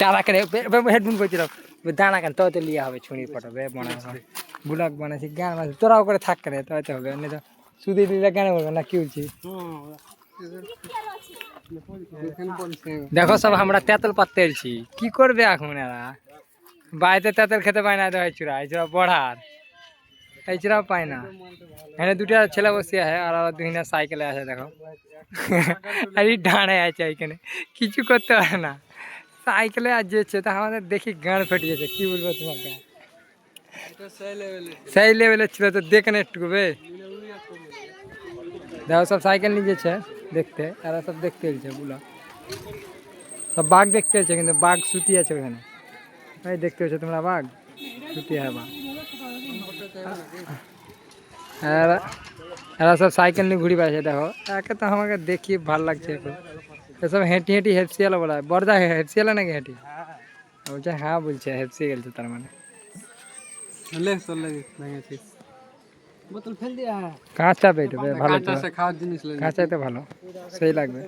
দাঁড়া কেন হেডফোন করছিল দাঁড়া কেন তো লিয়া হবে ছুঁড়ি পটাবে মনে ব্লগ বানাইছি গান বানাইছি তোরাও করে থাক কেন তো হবে এমনি তো সুধীর দিলে কেন বলবে না কি বলছি দেখো সব আমরা তেঁতুল পাততে এলছি কি করবে এখন এরা বাড়িতে তেঁতুল খেতে পায় না এই চূড়া পড়ার এই চূড়াও পায় না এখানে দুটা ছেলে বসে আছে আর দুইটা সাইকেলে আছে দেখো আর ডাঁড়ে আছে এইখানে কিছু করতে পারে না সাইকেলে আর যেছে তা আমাদের দেখি গাঁড় ফেটে গেছে কি বলবো তোমাকে সেই লেভেলের ছিল তো দেখে না একটু বে দেখো সব সাইকেল নিয়ে যেছে দেখতে এরা সব দেখতে এলছে বুলা সব বাঘ দেখতে এলছে কিন্তু বাঘ সুতি আছে ওখানে এই দেখতে পেয়েছো তোমরা বাঘ সুতি হয় বাঘ এরা এরা সব সাইকেল নিয়ে ঘুরি বেড়াচ্ছে দেখো একে তো আমাকে দেখি ভালো লাগছে একটু এসব হেঁটি হেঁটি হেপসিয়ালা বলা হয় বড়দা হেপসিয়ালা নাকি হেঁটি বলছে হ্যাঁ বলছে হেপসি গেলছে তার মানে কাঁচা পেট ভালো কাঁচা তো ভালো সেই লাগবে